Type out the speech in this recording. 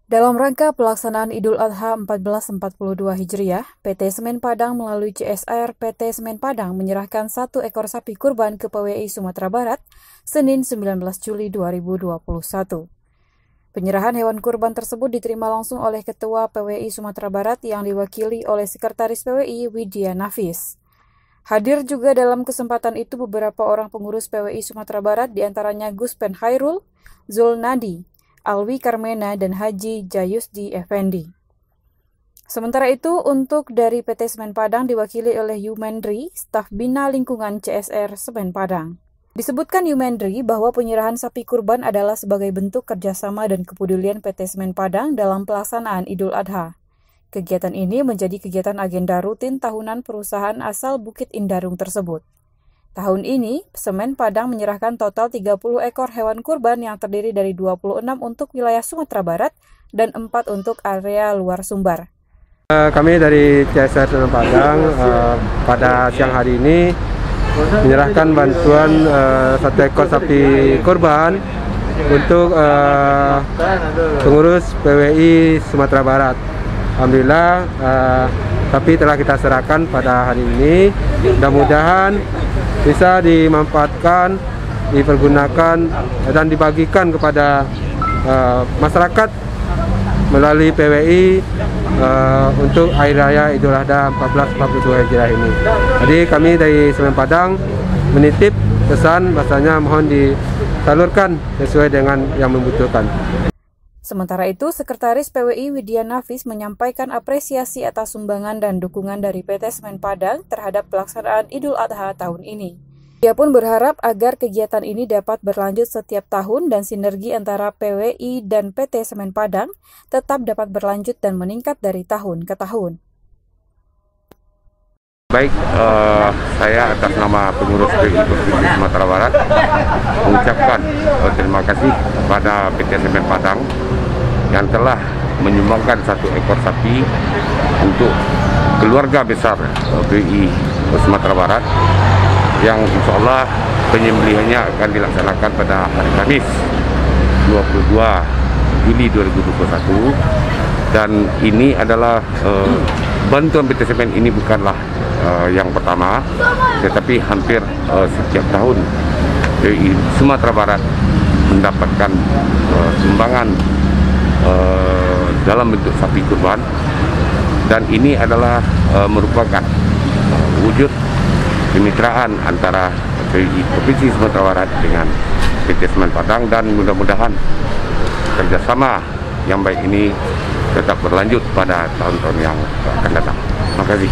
Dalam rangka pelaksanaan Idul Adha 1442 Hijriah, PT Semen Padang melalui CSR PT Semen Padang menyerahkan 1 ekor sapi kurban ke PWI Sumatera Barat, Senin 19 Juli 2021. Penyerahan hewan kurban tersebut diterima langsung oleh Ketua PWI Sumatera Barat yang diwakili oleh Sekretaris PWI Widya Nafis. Hadir juga dalam kesempatan itu beberapa orang pengurus PWI Sumatera Barat diantaranya Gus Pen Hairul, Zulnadi, Alwi Karmena, dan Haji Jayusdi Effendi. Sementara itu, untuk dari PT Semen Padang diwakili oleh Yumendri, staf Bina Lingkungan CSR Semen Padang. Disebutkan Yumendri bahwa penyerahan sapi kurban adalah sebagai bentuk kerjasama dan kepedulian PT Semen Padang dalam pelaksanaan Idul Adha. Kegiatan ini menjadi kegiatan agenda rutin tahunan perusahaan asal Bukit Indarung tersebut. Tahun ini, Semen Padang menyerahkan total 30 ekor hewan kurban yang terdiri dari 26 untuk wilayah Sumatera Barat dan 4 untuk area luar Sumbar. Kami dari CSR Semen Padang pada siang hari ini menyerahkan bantuan 1 ekor sapi kurban untuk pengurus PWI Sumatera Barat. Alhamdulillah, sapi telah kita serahkan pada hari ini. Mudah-mudahan bisa dimanfaatkan, dipergunakan, dan dibagikan kepada masyarakat melalui PWI untuk Hari Raya Idul Adha 1442 Hijriah ini. Jadi kami dari Semen Padang menitip pesan bahasanya mohon disalurkan sesuai dengan yang membutuhkan. Sementara itu, Sekretaris PWI Widya Nafis menyampaikan apresiasi atas sumbangan dan dukungan dari PT Semen Padang terhadap pelaksanaan Idul Adha tahun ini. Dia pun berharap agar kegiatan ini dapat berlanjut setiap tahun dan sinergi antara PWI dan PT Semen Padang tetap dapat berlanjut dan meningkat dari tahun ke tahun. Baik, saya atas nama pengurus PWI Provinsi Sumatera Barat mengucapkan terima kasih kepada PT Semen Padang yang telah menyumbangkan 1 ekor sapi untuk keluarga besar PWI Sumatera Barat yang insya Allah penyembelihannya akan dilaksanakan pada hari Kamis 22 Juli 2021, dan ini adalah bantuan PT Semen ini bukanlah yang pertama, tetapi hampir setiap tahun PWI Sumatera Barat mendapatkan sumbangan dalam bentuk sapi kurban, dan ini adalah merupakan wujud kemitraan antara PWI Provinsi Sumatera Barat dengan PT Semen Padang, dan mudah-mudahan kerjasama yang baik ini tetap berlanjut pada tahun-tahun yang akan datang. Terima kasih.